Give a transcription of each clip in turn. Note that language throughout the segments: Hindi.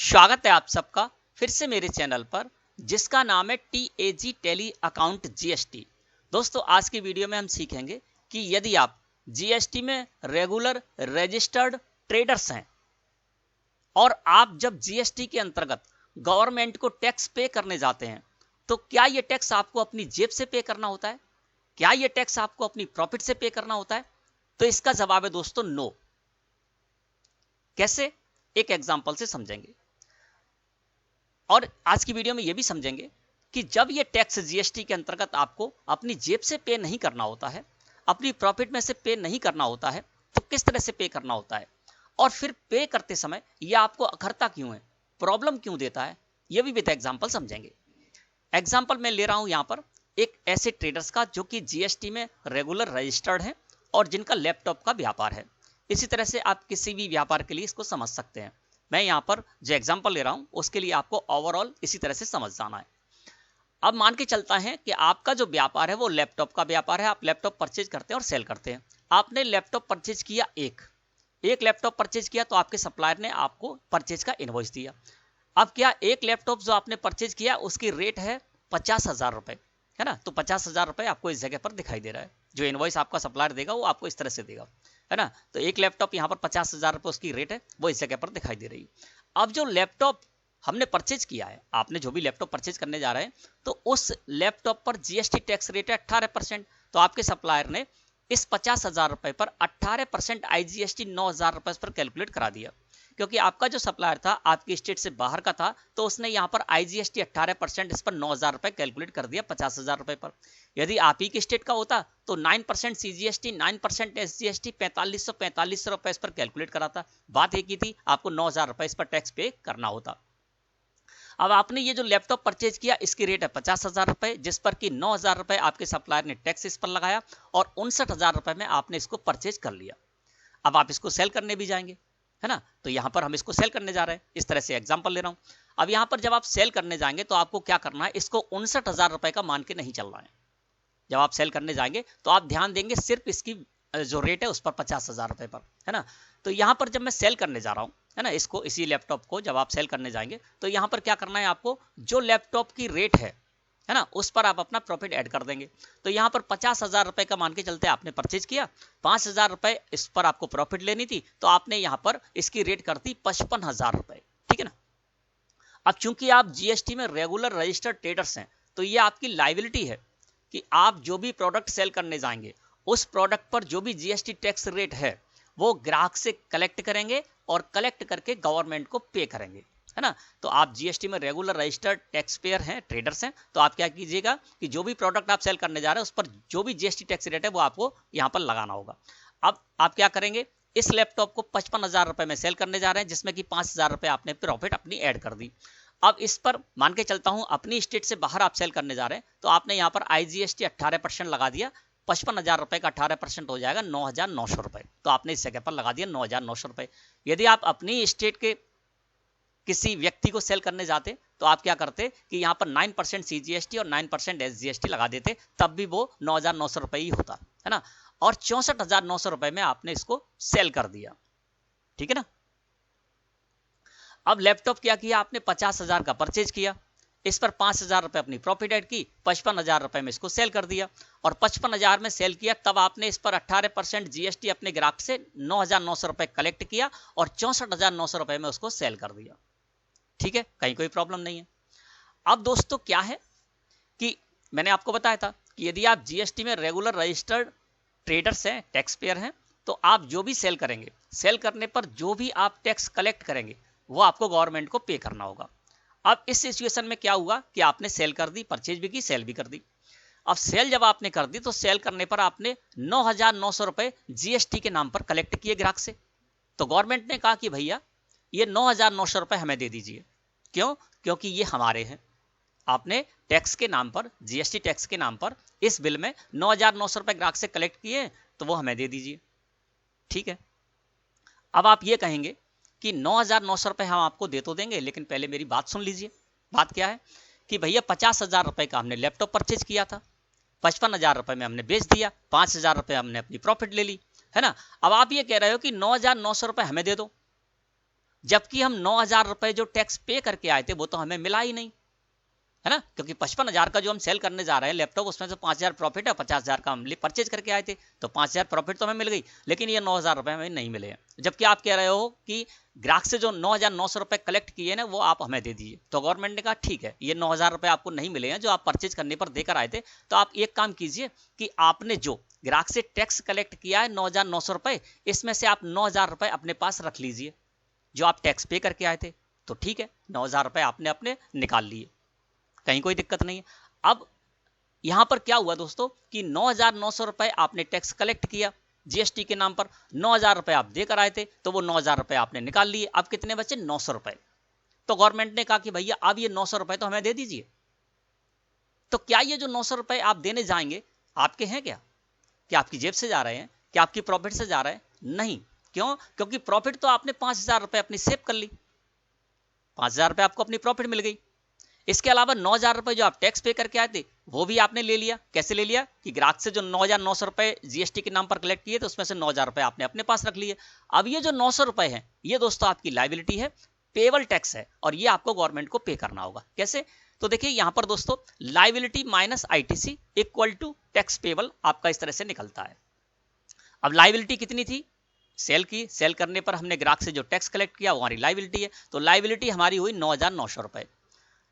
स्वागत है आप सबका फिर से मेरे चैनल पर जिसका नाम है TAG टैली अकाउंट GST। दोस्तों आज की वीडियो में हम सीखेंगे कि यदि आप GST में रेगुलर रजिस्टर्ड ट्रेडर्स हैं और आप जब GST के अंतर्गत गवर्नमेंट को टैक्स पे करने जाते हैं तो क्या ये टैक्स आपको अपनी जेब से पे करना होता है? क्या ये टैक्स आपको अपनी प्रॉफिट से पे करना होता है? तो इसका जवाब है दोस्तों नो। कैसे? एक एग्जांपल से समझेंगे और आज की वीडियो में यह भी समझेंगे कि जब ये टैक्स GST के अंतर्गत आपको अपनी जेब से पे नहीं करना होता है, अपनी प्रॉफिट में से पे नहीं करना होता है, तो किस तरह से पे करना होता है और फिर पे करते समय यह आपको अखरता क्यों है, प्रॉब्लम क्यों देता है, यह भी विद एग्जांपल समझेंगे। एग्जांपल मैं ले रहा हूं यहां पर एक ऐसे ट्रेडर्स का जो कि GST में रेगुलर रजिस्टर्ड है और जिनका लैपटॉप का व्यापार है। इसी तरह से आप किसी भी व्यापार के लिए इसको समझ सकते हैं। मैं यहां पर जो एग्जांपल ले रहा हूं उसके लिए आपको ओवरऑल इसी तरह से समझ जाना है। अब मान के चलता है कि आपका जो व्यापार है वो लैपटॉप का व्यापार है, आप लैपटॉप परचेज करते हैं और सेल करते हैं। आपने लैपटॉप परचेज किया, एक लैपटॉप परचेज किया तो आपके सप्लायर ने आपको परचेज का इनवॉइस दिया। अब क्या एक लैपटॉप जो आपने परचेज किया उसकी रेट है 50,000 रुपए, है ना? तो 50,000 रुपए आपको इस जगह पर दिखाई दे रहा है। जो इनवॉइस आपका सप्लायर देगा वो आपको इस तरह से देगा, है ना? तो एक लैपटॉप यहाँ पर 50,000 रुपए उसकी रेट है, वो इस जगह पर दिखाई दे रही है। अब जो लैपटॉप हमने परचेज किया है, आपने जो भी लैपटॉप परचेज करने जा रहे हैं तो उस लैपटॉप पर GST टैक्स रेट है 18%। तो आपके सप्लायर ने इस 50,000 रुपए पर 18% IGST 9,000 रुपए पर कैलकुलेट करा दिया। क्योंकि आपका जो सप्लायर था आपकी स्टेट से बाहर का था तो उसने यहाँ पर IGST 18% इस पर 9,000 रुपए कैलकुलेट कर दिया 50,000 रुपए पर। यदि आप ही की स्टेट का होता तो 9% CGST 9% SGST 4545 रुपए इस पर कैलकुलेट कराता। बात एक ही थी, आपको 9,000 रुपए इस पर टैक्स पे करना होता। अब आपने ये जो लैपटॉप परचेज किया इसकी रेट है 50,000 रुपए, जिस पर कि 9,000 रुपए आपके सप्लायर ने टैक्स इस पर लगाया और 59,000 रुपए में आपने इसको परचेज कर लिया। अब आप इसको सेल करने भी जाएंगे, है ना? तो यहां पर हम इसको सेल करने जा रहे हैं, इस तरह से एग्जांपल ले रहा हूं। अब यहां पर जब आप सेल करने जाएंगे तो आपको क्या करना है, इसको 59,000 रुपए का मान के नहीं चलना है। जब आप सेल करने जाएंगे तो आप ध्यान देंगे सिर्फ इसकी जो रेट है उस पर 50,000 रुपए पर, है ना? तो यहां पर जब मैं सेल करने जा रहा हूं, है ना, इसको इसी लैपटॉप को जब आप सेल करने जाएंगे तो यहां पर क्या करना है, आपको जो लैपटॉप की रेट है ना, उस पर आप अपना प्रॉफिट ऐड कर देंगे। तो यहां पर 50,000 रुपए का मान के चलते आपने परचेज किया, 5,000 रुपए इस पर आपको प्रॉफिट लेनी थी तो आपने यहां पर इसकी रेट कर दी 55,000 रुपए, ठीक है ना? अब चूंकि आप GST में रेगुलर रजिस्टर्ड ट्रेडर्स हैं तो ये आपकी लाइबिलिटी है कि आप जो भी प्रोडक्ट सेल करने जाएंगे उस प्रोडक्ट पर जो भी GST टैक्स रेट है वो ग्राहक से कलेक्ट करेंगे और कलेक्ट करके गवर्नमेंट को पे करेंगे, है ना? तो आप GST में रेगुलर रजिस्टर्ड टैक्स पेयर हैं, ट्रेडर्स हैं, तो आप क्या कीजिएगा कि जो भी प्रोडक्ट आप सेल करने जा रहे हैं उस पर जो भी GST टैक्स रेट है वो आपको यहाँ पर लगाना होगा। अब आप क्या करेंगे, इस लैपटॉप को 55,000 रुपए में सेल करने जा रहे हैं जिसमें कि 5,000 रुपए आपने प्रॉफिट अपनी ऐड कर दी। अब इस पर मान के चलता हूं अपनी स्टेट से बाहर आप सेल करने जा रहे हैं तो आपने यहाँ पर IGST 18% लगा दिया, 55,000 रुपए का 18% हो जाएगा 9,900 रुपए। तो आपने इस जगह पर लगा दिया 9,900 रुपए। यदि आप अपनी स्टेट के किसी व्यक्ति को सेल करने जाते तो आप क्या करते कि यहाँ पर 9% CGST और 9% SGST लगा देते, तब भी वो 9,900 रुपए ही होता, है ना? और 64,900 रुपए में आपने इसको सेल कर दिया, ठीक है ना? अब लैपटॉप क्या किया आपने, 50,000 का परचेज किया, इस पर 5,000 रुपए अपनी प्रॉफिट ऐड की, 55,000 रुपए में इसको सेल कर दिया और 55,000 में सेल किया तब आपने इस पर 18% GST अपने ग्राहक से 9,900 रुपए कलेक्ट किया और 64,900 रुपए में उसको सेल कर दिया, ठीक है? कहीं कोई प्रॉब्लम नहीं है। अब दोस्तों क्या है कि मैंने आपको बताया था कि यदि आप GST में रेगुलर रजिस्टर्ड ट्रेडर्स हैं, टैक्स पेयर हैं, तो आप जो भी सेल करेंगे, सेल करने पर जो भी आप टैक्स कलेक्ट करेंगे वो आपको गवर्नमेंट को पे करना होगा। अब इस सिचुएशन में क्या हुआ कि आपने सेल कर दी, परचेज भी की, सेल भी कर दी। अब सेल जब आपने कर दी तो सेल करने पर आपने 9,900 रुपए GST के नाम पर कलेक्ट किए ग्राहक से। तो गवर्नमेंट ने कहा कि भैया ये 9,900 रुपए हमें दे दीजिए। क्यों? क्योंकि ये हमारे हैं। आपने टैक्स के नाम पर, GST टैक्स के नाम पर इस बिल में 9,900 रुपए ग्राहक से कलेक्ट किए तो वो हमें दे दीजिए, ठीक है? अब आप ये कहेंगे कि 9,900 रुपए हम आपको दे तो देंगे, लेकिन पहले मेरी बात सुन लीजिए। बात क्या है कि भैया 50,000 रुपए का हमने लैपटॉप परचेज किया था, 55,000 रुपए में हमने बेच दिया, 5,000 रुपए हमने अपनी प्रॉफिट ले ली, है ना? अब आप ये कह रहे हो कि 9,900 रुपए हमें दे दो, जबकि हम 9,000 रुपए जो टैक्स पे करके आए थे वो तो हमें मिला ही नहीं, है ना, क्योंकि 55,000 का जो हम सेल करने जा रहे हैं लैपटॉप, उसमें से 5,000 प्रॉफिट है, 50,000 का हम परचेज करके आए थे, तो 5,000 प्रॉफिट तो हमें मिल गई, लेकिन ये 9,000 रुपए हमें नहीं मिले हैं। जबकि आप कह रहे हो कि ग्राहक से जो 9,900 रुपए कलेक्ट किए ना वो आप हमें दे दीजिए, तो गवर्नमेंट ने कहा ठीक है, ये 9,000 रुपए आपको नहीं मिले हैं जो आप परचेज करने पर देकर आए थे, तो आप एक काम कीजिए कि आपने जो ग्राहक से टैक्स कलेक्ट किया है 9,900 रुपए, इसमें से आप 9,000 रुपए अपने पास रख लीजिए जो आप टैक्स पे करके आए थे, तो ठीक है, 9,000 रुपए आपने अपने निकाल लिए, कहीं कोई दिक्कत नहीं है। अब यहां पर क्या हुआ दोस्तों कि 9,900 रुपए आपने टैक्स कलेक्ट किया जीएसटी के नाम पर, 9,000 रुपए आप देकर आए थे, तो वो 9,000 रुपए आपने निकाल लिए, अब कितने बचे 900 रुपए। तो गवर्नमेंट ने कहा कि भैया अब ये 900 रुपए तो हमें दे दीजिए। तो क्या ये जो 900 रुपए आप देने जाएंगे आपके हैं क्या आपकी जेब से जा रहे हैं, क्या आपकी प्रॉफिट से जा रहे हैं? नहीं। क्यों? क्योंकि प्रॉफिट तो आपने 5,000 रुपए अपनी सेव कर ली, 5,000 रुपए आपको अपनी प्रॉफिट मिल गई। इसके अलावा 9,000 रुपए जो आप टैक्स पे करके आए थे वो भी आपने ले लिया। कैसे ले लिया कि ग्राहक से जो 9,900 रुपए जीएसटी के नाम पर कलेक्ट किए थे उसमें से 9,000 रुपए आपने अपने पास रख लिए। अब ये जो 900 रुपए है ये दोस्तों आपकी लायबिलिटी है, पेबल टैक्स है, और ये आपको गवर्नमेंट को पे करना होगा। कैसे? तो देखिए यहां पर दोस्तों liability minus ITC equal to tax payable आपका इस तरह से निकलता है। अब लायबिलिटी कितनी थी? सेल की, सेल करने पर हमने ग्राहक से जो टैक्स कलेक्ट किया वो हमारी लायबिलिटी है, तो लायबिलिटी हमारी हुई 9,900 रुपए।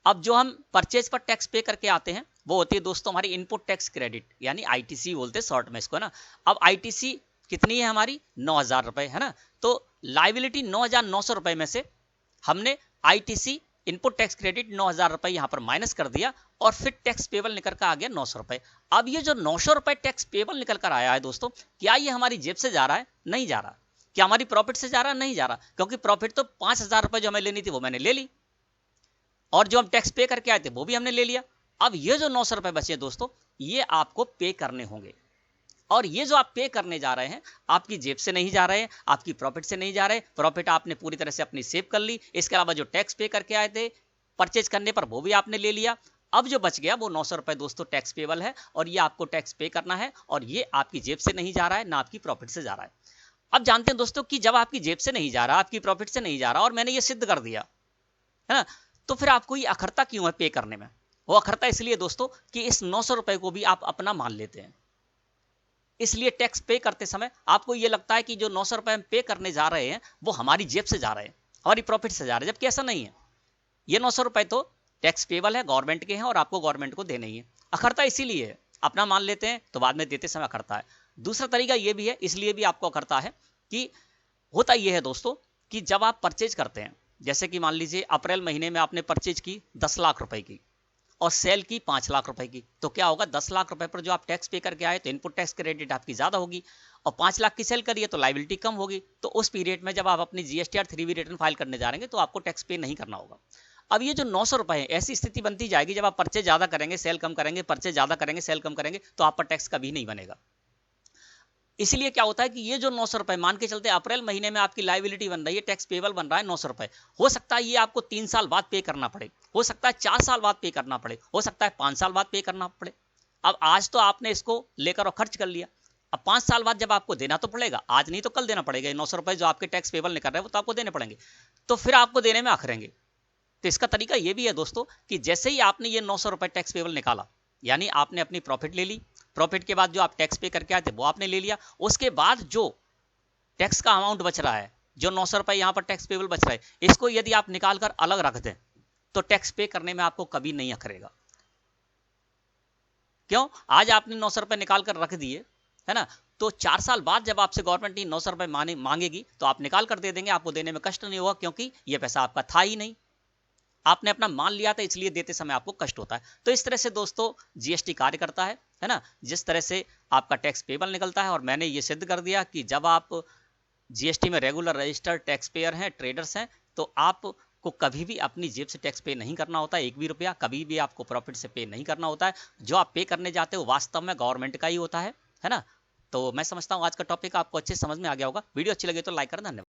अब जो हम परचेज पर टैक्स पे करके आते हैं वो होती है दोस्तों हमारी इनपुट टैक्स क्रेडिट, यानी आईटीसी बोलते हैं शॉर्ट में इसको, है ना। अब आईटीसी कितनी है हमारी? 9,000 रुपए, है ना। तो लायबिलिटी 9,900 रुपए में से हमने आईटीसी इनपुट टैक्स क्रेडिट 9,000 रुपए यहां पर माइनस कर दिया, और फिर टैक्स पेबल निकल कर आ गया 900 रुपए। अब ये जो 900 रुपए टैक्स पेबल निकल कर आया है दोस्तों, क्या ये हमारी जेब से जा रहा है? नहीं जा रहा। क्या हमारी प्रॉफिट से जा रहा है? नहीं जा रहा, क्योंकि प्रॉफिट तो 5,000 रुपए जो हमें लेनी थी वो मैंने ले ली, और जो हम टैक्स पे करके आए थे वो भी हमने ले लिया। अब ये जो 900 रुपए बचे दोस्तों ये आपको पे करने होंगे, और ये जो आप पे करने जा रहे हैं आपकी जेब से नहीं जा रहे हैं, आपकी प्रॉफिट से नहीं जा रहे, प्रॉफिट आपने पूरी तरह से अपनी सेव कर ली। इसके अलावा जो टैक्स पे करके आए थे परचेज करने पर वो भी आपने ले लिया। अब जो बच गया वो 900 रुपए दोस्तों टैक्स पेबल है, और ये आपको टैक्स पे करना है, और ये आपकी जेब से नहीं जा रहा है ना आपकी प्रॉफिट से जा रहा है। अब जानते हैं दोस्तों कि जब आपकी जेब से नहीं जा रहा, आपकी प्रॉफिट से नहीं जा रहा, और मैंने ये सिद्ध कर दिया, है ना, तो फिर आपको ये अखरता क्यों है पे करने में? वो अखरता इसलिए दोस्तों कि इस 900 रुपए को भी आप अपना मान लेते हैं, इसलिए टैक्स पे करते समय आपको ये लगता है कि जो 900 रुपए हम पे करने जा रहे हैं वो हमारी जेब से जा रहे हैं, हमारी प्रॉफिट से जा रहे हैं, जबकि ऐसा नहीं है। ये 900 रुपए तो टैक्स पेबल है, गवर्नमेंट के हैं, और आपको गवर्नमेंट को देने ही है। अखरता इसीलिए है, अपना मान लेते हैं तो बाद में देते समय अखरता है। दूसरा तरीका ये भी है, इसलिए भी आपको अखरता है कि होता यह है दोस्तों कि जब आप परचेज करते हैं, जैसे कि मान लीजिए अप्रैल महीने में आपने परचेज की 10 लाख रुपए की और सेल की 5 लाख रुपए की, तो क्या होगा 10 लाख रुपए पर जो आप टैक्स पे करके आए तो इनपुट टैक्स क्रेडिट आपकी ज्यादा होगी, और 5 लाख की सेल करिए तो लायबिलिटी कम होगी। तो उस पीरियड में जब आप अपनी जीएसटी और 3B रिटर्न फाइल करने जा रहे हैं तो आपको टैक्स पे नहीं करना होगा। अब ये जो 900 रुपए है, ऐसी स्थिति बनती जाएगी जब आप परचेज ज्यादा करेंगे सेल कम करेंगे, परचेज ज्यादा करेंगे सेल कम करेंगे, तो आप पर टैक्स कभी नहीं बनेगा। इसलिए क्या होता है कि ये जो 900 रुपए मान के चलते अप्रैल महीने में आपकी लायबिलिटी बन रही है, टैक्स पेबल बन रहा है 900 रुपए, हो सकता है ये आपको 3 साल बाद पे करना पड़े, हो सकता है 4 साल बाद पे करना पड़े, हो सकता है 5 साल बाद पे करना पड़े। अब आज तो आपने इसको लेकर और खर्च कर लिया, अब 5 साल बाद जब आपको देना तो पड़ेगा, आज नहीं तो कल देना पड़ेगा। 900 रुपए जो आपके टैक्स पेबल निकल रहे हैं वो तो आपको देने पड़ेंगे, तो फिर आपको देने में अखरेंगे। तो इसका तरीका ये भी है दोस्तों कि जैसे ही आपने ये 900 रुपए टैक्स पेबल निकाला, यानी आपने अपनी प्रॉफिट ले ली, प्रॉफिट के बाद जो आप टैक्स पे करके आए थे वो आपने ले लिया, उसके बाद जो टैक्स का अमाउंट बच रहा है, जो 900 रुपए यहां पर टैक्स पेबल बच रहा है, इसको यदि आप निकाल कर अलग रख दें तो टैक्स पे करने में आपको कभी नहीं अखरेगा। क्यों? आज आपने 900 रुपए निकाल कर रख दिए, है ना, तो 4 साल बाद जब आपसे गवर्नमेंट 900 रुपए मांगेगी तो आप निकाल कर दे देंगे, आपको देने में कष्ट नहीं होगा, क्योंकि यह पैसा आपका था ही नहीं, आपने अपना मान लिया था, इसलिए देते समय आपको कष्ट होता है। तो इस तरह से दोस्तों जीएसटी कार्य करता है ना, जिस तरह से आपका टैक्स पेबल निकलता है। और मैंने ये सिद्ध कर दिया कि जब आप जीएसटी में रेगुलर रजिस्टर्ड टैक्स पेयर हैं, ट्रेडर्स हैं, तो आपको कभी भी अपनी जेब से टैक्स पे नहीं करना होता है, एक भी रुपया कभी भी आपको प्रॉफिट से पे नहीं करना होता है। जो आप पे करने जाते हो वास्तव में गवर्नमेंट का ही होता है ना। तो मैं समझता हूँ आज का टॉपिक आपको अच्छे समझ में आ गया होगा। वीडियो अच्छी लगे तो लाइक करना। धन्यवाद।